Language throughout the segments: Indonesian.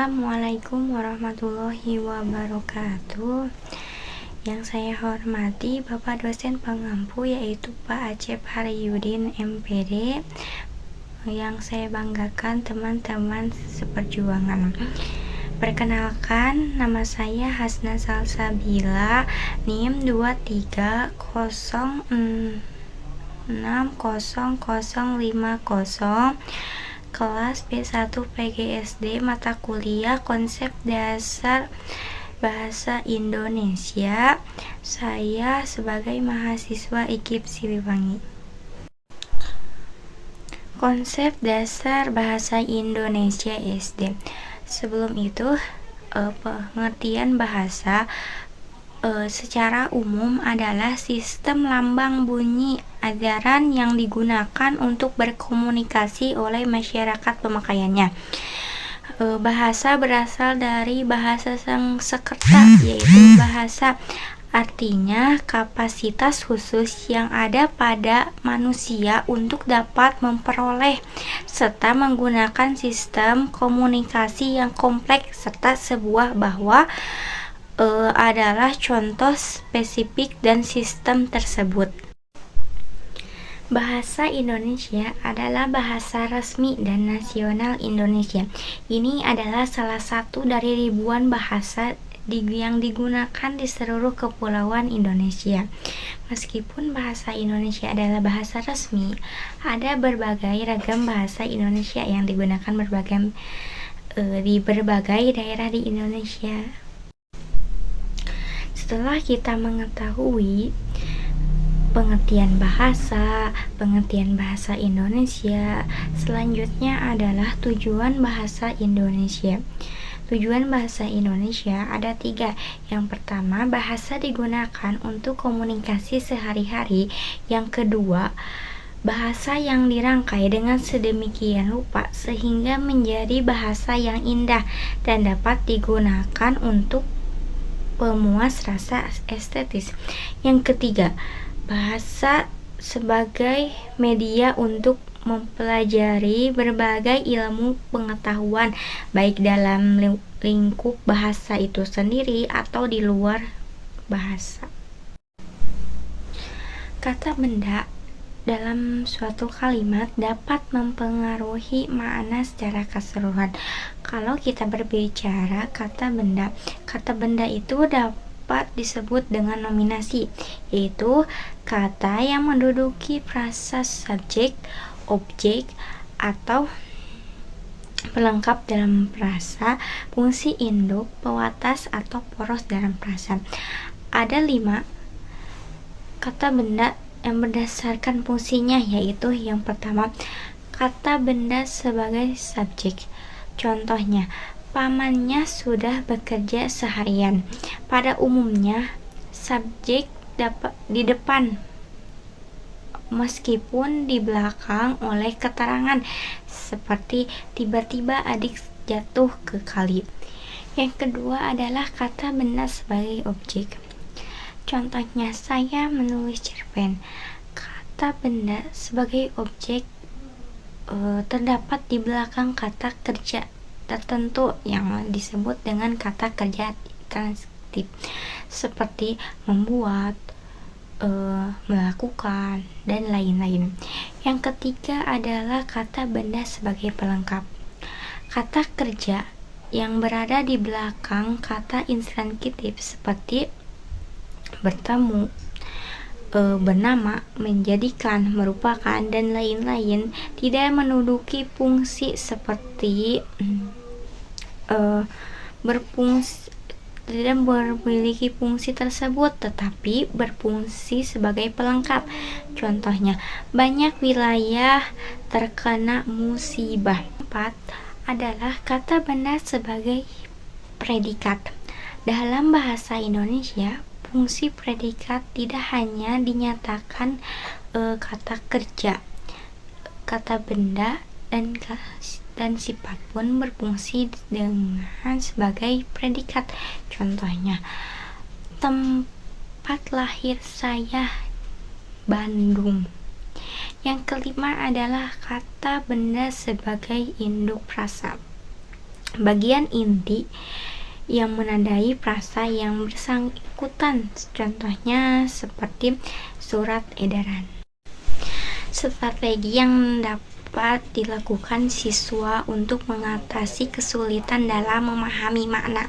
Assalamualaikum warahmatullahi wabarakatuh. Yang saya hormati Bapak dosen pengampu yaitu Pak Acep Haryudin MPD. Yang saya banggakan teman-teman seperjuangan. Perkenalkan, nama saya Hasna Salsabila, NIM 23060050, kelas B1 PGSD, mata kuliah Konsep Dasar Bahasa Indonesia. Saya sebagai mahasiswa IKIP Siliwangi. Konsep Dasar Bahasa Indonesia SD. Sebelum itu, pengertian bahasa secara umum adalah sistem lambang bunyi ajaran yang digunakan untuk berkomunikasi oleh masyarakat pemakaiannya. Bahasa berasal dari bahasa Sanskerta, yaitu bahasa, artinya kapasitas khusus yang ada pada manusia untuk dapat memperoleh serta menggunakan sistem komunikasi yang kompleks, serta sebuah bahwa adalah contoh spesifik dan sistem tersebut. Bahasa Indonesia adalah bahasa resmi dan nasional Indonesia. Ini adalah salah satu dari ribuan bahasa yang digunakan di seluruh kepulauan Indonesia. Meskipun bahasa Indonesia adalah bahasa resmi, ada berbagai ragam bahasa Indonesia yang digunakan di berbagai daerah di Indonesia. Setelah kita mengetahui pengertian bahasa Indonesia, selanjutnya adalah tujuan bahasa Indonesia. Tujuan bahasa Indonesia ada 3. Yang pertama, bahasa digunakan untuk komunikasi sehari-hari. Yang kedua, bahasa yang dirangkai dengan sedemikian rupa sehingga menjadi bahasa yang indah dan dapat digunakan untuk pemuas rasa estetis. Yang ketiga, bahasa sebagai media untuk mempelajari berbagai ilmu pengetahuan, baik dalam lingkup bahasa itu sendiri atau di luar bahasa. Kata benda dalam suatu kalimat dapat mempengaruhi makna secara keseluruhan. Kalau kita berbicara kata benda itu dapat disebut dengan nominasi, yaitu kata yang menduduki frasa subjek, objek, atau pelengkap dalam frasa, fungsi induk, pewatas, atau poros dalam frasa. Ada 5 kata benda yang berdasarkan fungsinya, yaitu yang pertama, kata benda sebagai subjek. Contohnya, pamannya sudah bekerja seharian. Pada umumnya, subjek dapat di depan meskipun di belakang oleh keterangan seperti tiba-tiba adik jatuh ke kali. Yang kedua adalah kata benda sebagai objek. Contohnya, saya menulis cerpen. Kata benda sebagai objek terdapat di belakang kata kerja tertentu yang disebut dengan kata kerja transitif, seperti membuat, melakukan, dan lain-lain. Yang ketiga adalah kata benda sebagai pelengkap. Kata kerja yang berada di belakang kata intransitif seperti bertemu, bernama, menjadikan, merupakan, dan lain-lain tidak menduduki fungsi seperti tidak memiliki fungsi tersebut, tetapi berfungsi sebagai pelengkap. Contohnya, banyak wilayah terkena musibah. 4 adalah kata benda sebagai predikat. Dalam bahasa Indonesia, fungsi predikat tidak hanya dinyatakan kata kerja, kata benda, dan sifat pun berfungsi dengan sebagai predikat. Contohnya, tempat lahir saya Bandung. Yang kelima adalah kata benda sebagai induk frasa. bagian inti yang menandai frasa yang bersangkutan. Contohnya seperti surat edaran. Strategi yang dapat dilakukan siswa untuk mengatasi kesulitan dalam memahami makna.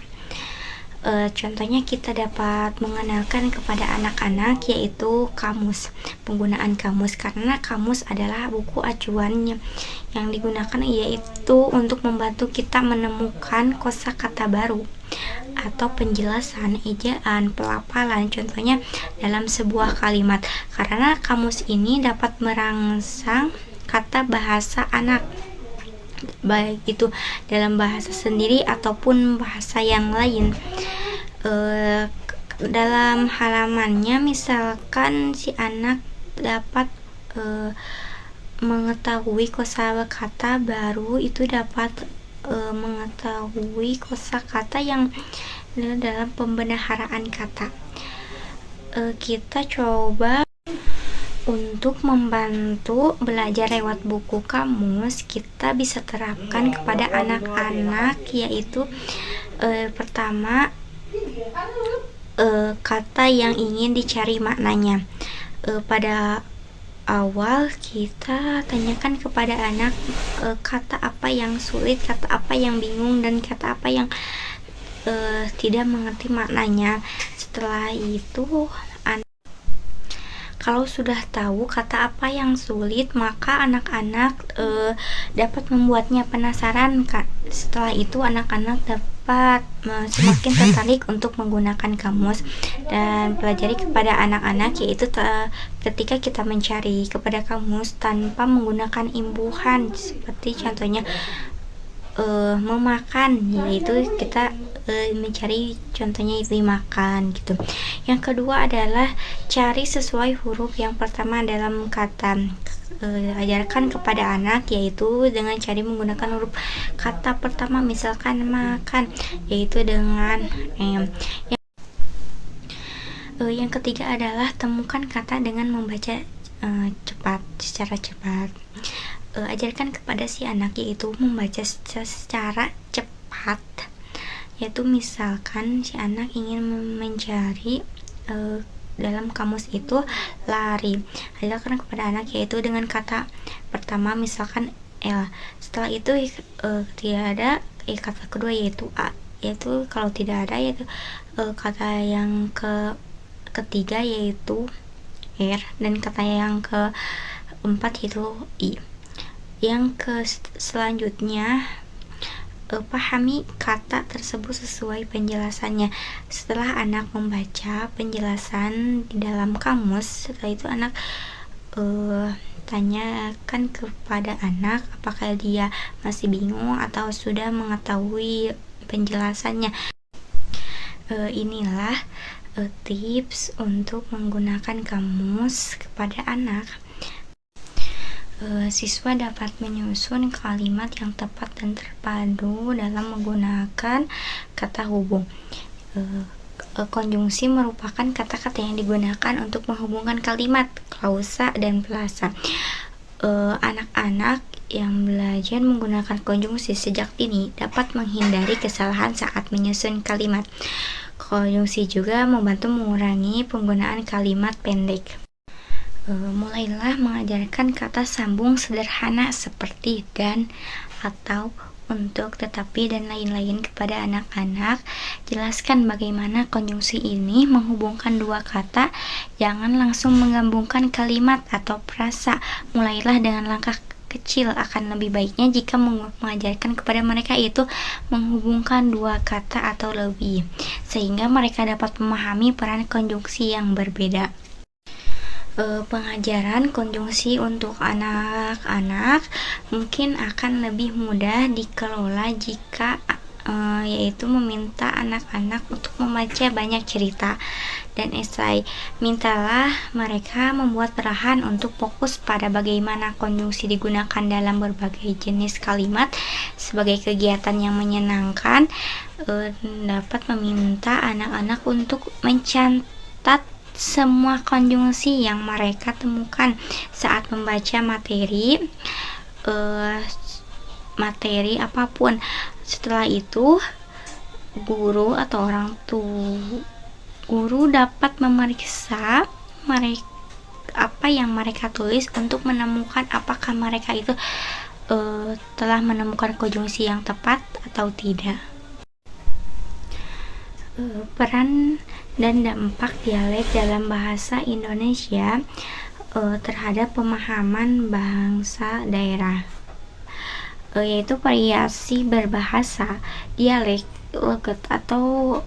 Contohnya kita dapat mengenalkan kepada anak-anak yaitu kamus, penggunaan kamus, karena kamus adalah buku acuan yang digunakan yaitu untuk membantu kita menemukan kosakata baru atau penjelasan, ejaan, pelafalan contohnya dalam sebuah kalimat, karena kamus ini dapat merangsang kata bahasa anak, baik itu dalam bahasa sendiri ataupun bahasa yang lain. Dalam halamannya misalkan si anak dapat mengetahui kosakata baru, itu dapat mengetahui kosakata yang dalam pembenaran kata. Kita coba untuk membantu belajar lewat buku kamus, kita bisa terapkan kepada anak-anak yaitu pertama kata yang ingin dicari maknanya. Pada awal kita tanyakan kepada anak kata apa yang sulit, kata apa yang bingung, dan kata apa yang tidak mengerti maknanya. Setelah itu kalau sudah tahu kata apa yang sulit, maka anak-anak dapat membuatnya penasaran. Setelah itu anak-anak dapat semakin tertarik untuk menggunakan kamus, dan pelajari kepada anak-anak yaitu ketika kita mencari kepada kamus tanpa menggunakan imbuhan, seperti contohnya memakan, yaitu kita mencari contohnya itu makan gitu. Yang kedua adalah cari sesuai huruf yang pertama dalam kata. Ajarkan kepada anak yaitu dengan cari menggunakan huruf kata pertama, misalkan makan yaitu dengan m. Yang ketiga adalah temukan kata dengan membaca secara cepat. Ajarkan kepada si anak yaitu membaca secara cepat, yaitu misalkan si anak ingin mencari dalam kamus itu lari, ajarkan kepada anak yaitu dengan kata pertama misalkan L, setelah itu tidak ada kata kedua yaitu A, yaitu kalau tidak ada yaitu kata yang ketiga yaitu R, dan kata yang keempat yaitu I. Yang selanjutnya pahami kata tersebut sesuai penjelasannya. Setelah anak membaca penjelasan di dalam kamus, setelah itu anak tanyakan kepada anak apakah dia masih bingung atau sudah mengetahui penjelasannya. Inilah tips untuk menggunakan kamus kepada anak. Siswa dapat menyusun kalimat yang tepat dan terpadu dalam menggunakan kata hubung. Konjungsi merupakan kata-kata yang digunakan untuk menghubungkan kalimat, klausa, dan frasa. Anak-anak yang belajar menggunakan konjungsi sejak dini dapat menghindari kesalahan saat menyusun kalimat. Konjungsi juga membantu mengurangi penggunaan kalimat pendek. Mulailah mengajarkan kata sambung sederhana seperti dan, atau, untuk, tetapi, dan lain-lain kepada anak-anak. Jelaskan bagaimana konjungsi ini menghubungkan dua kata. Jangan langsung menggabungkan kalimat atau frasa. Mulailah dengan langkah kecil. Akan lebih baiknya jika mengajarkan kepada mereka itu menghubungkan dua kata atau lebih, sehingga mereka dapat memahami peran konjungsi yang berbeda. Pengajaran konjungsi untuk anak-anak mungkin akan lebih mudah dikelola jika yaitu meminta anak-anak untuk membaca banyak cerita dan esai. Mintalah mereka membuat perahan untuk fokus pada bagaimana konjungsi digunakan dalam berbagai jenis kalimat sebagai kegiatan yang menyenangkan. Dapat meminta anak-anak untuk mencatat semua konjungsi yang mereka temukan saat membaca materi apapun. Setelah itu, guru atau orang tua guru dapat memeriksa apa yang mereka tulis untuk menemukan apakah mereka itu telah menemukan konjungsi yang tepat atau tidak. Peran dan dampak dialek dalam bahasa Indonesia terhadap pemahaman bangsa daerah, yaitu variasi berbahasa, dialek, logat atau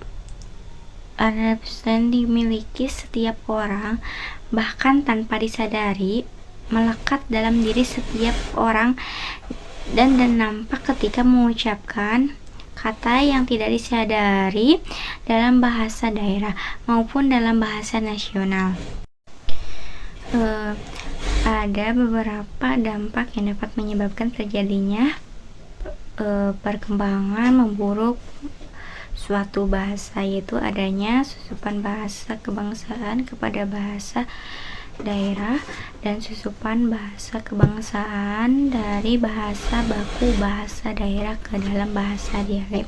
adaptation dimiliki setiap orang, bahkan tanpa disadari melekat dalam diri setiap orang dan nampak ketika mengucapkan kata yang tidak disadari dalam bahasa daerah maupun dalam bahasa nasional. Ada beberapa dampak yang dapat menyebabkan terjadinya perkembangan memburuk suatu bahasa, yaitu adanya susupan bahasa kebangsaan kepada bahasa daerah dan susupan bahasa kebangsaan dari bahasa baku bahasa daerah ke dalam bahasa dialek.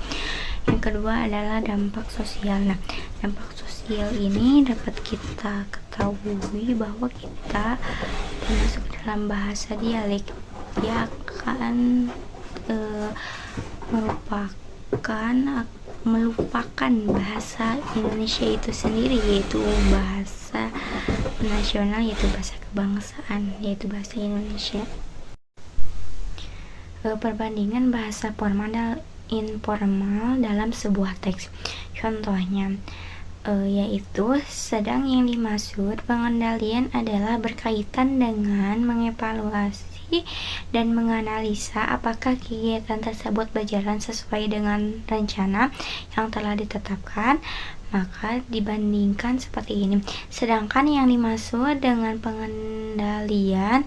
Yang kedua adalah dampak sosial. Nah, dampak sosial ini dapat kita ketahui bahwa kita masuk dalam bahasa dialek, dia akan melupakan bahasa Indonesia itu sendiri, yaitu bahasa nasional, yaitu bahasa kebangsaan, yaitu bahasa Indonesia. Perbandingan bahasa formal dan informal dalam sebuah teks, contohnya yaitu sedang yang dimaksud pengendalian adalah berkaitan dengan mengevaluasi dan menganalisa apakah kegiatan tersebut berjalan sesuai dengan rencana yang telah ditetapkan, maka dibandingkan seperti ini. Sedangkan yang dimaksud dengan pengendalian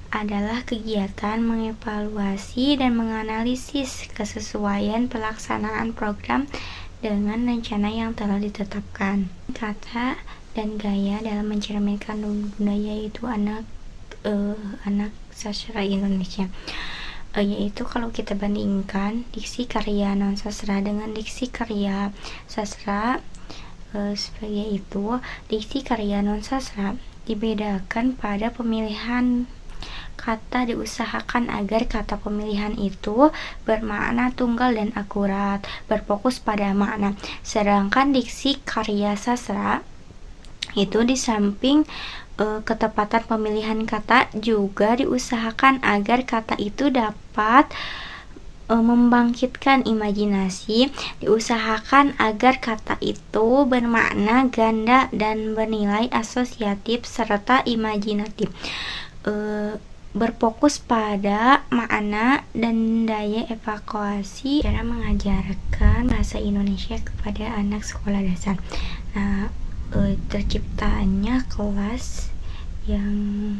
adalah kegiatan mengevaluasi dan menganalisis kesesuaian pelaksanaan program dengan rencana yang telah ditetapkan. Kata dan gaya dalam mencerminkan budaya itu anak sastra Indonesia, yaitu kalau kita bandingkan diksi karya non sastra dengan diksi karya sastra, sebagai itu diksi karya non sastra dibedakan pada pemilihan kata, diusahakan agar kata pemilihan itu bermakna tunggal dan akurat, berfokus pada makna. Sedangkan diksi karya sastra itu di samping ketepatan pemilihan kata juga diusahakan agar kata itu dapat membangkitkan imajinasi, diusahakan agar kata itu bermakna ganda dan bernilai asosiatif serta imajinatif, berfokus pada makna dan daya evakuasi. Cara mengajarkan bahasa Indonesia kepada anak sekolah dasar. Nah, terciptanya kelas yang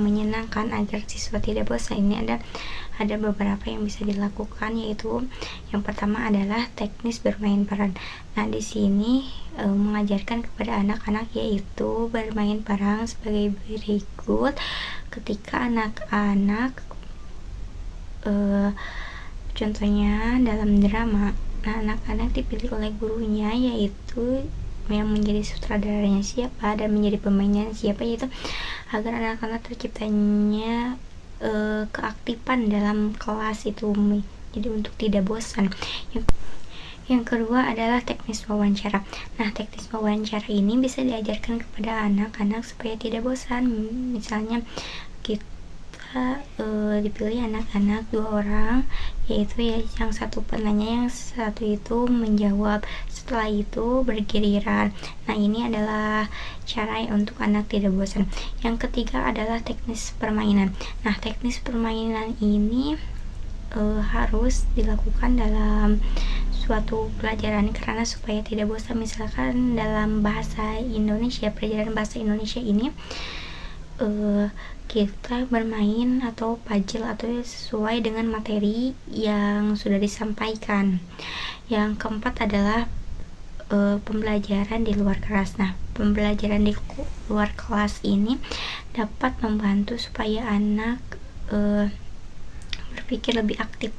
menyenangkan agar siswa tidak bosan. Ini ada beberapa yang bisa dilakukan, yaitu yang pertama adalah teknis bermain peran. Nah, di sini mengajarkan kepada anak-anak yaitu bermain peran sebagai berikut. Ketika anak-anak contohnya dalam drama, nah anak-anak dipilih oleh gurunya yaitu yang menjadi sutradaranya siapa dan menjadi pemainnya siapa, yaitu agar anak-anak terciptanya keaktifan dalam kelas itu, jadi untuk tidak bosan. Yang kedua adalah teknis wawancara. Nah, teknis wawancara ini bisa diajarkan kepada anak-anak supaya tidak bosan. Misalnya kita dipilih anak-anak 2 orang, yaitu yang satu penanya, yang satu itu menjawab. Setelah itu bergiliran. Nah, ini adalah cara untuk anak tidak bosan. Yang ketiga adalah teknis permainan. Nah, teknis permainan ini harus dilakukan dalam suatu pelajaran karena supaya tidak bosan. Misalkan dalam bahasa Indonesia, pelajaran bahasa Indonesia ini kita bermain atau puzzle atau sesuai dengan materi yang sudah disampaikan. Yang keempat adalah pembelajaran di luar kelas. Nah, pembelajaran di luar kelas ini dapat membantu supaya anak berpikir lebih aktif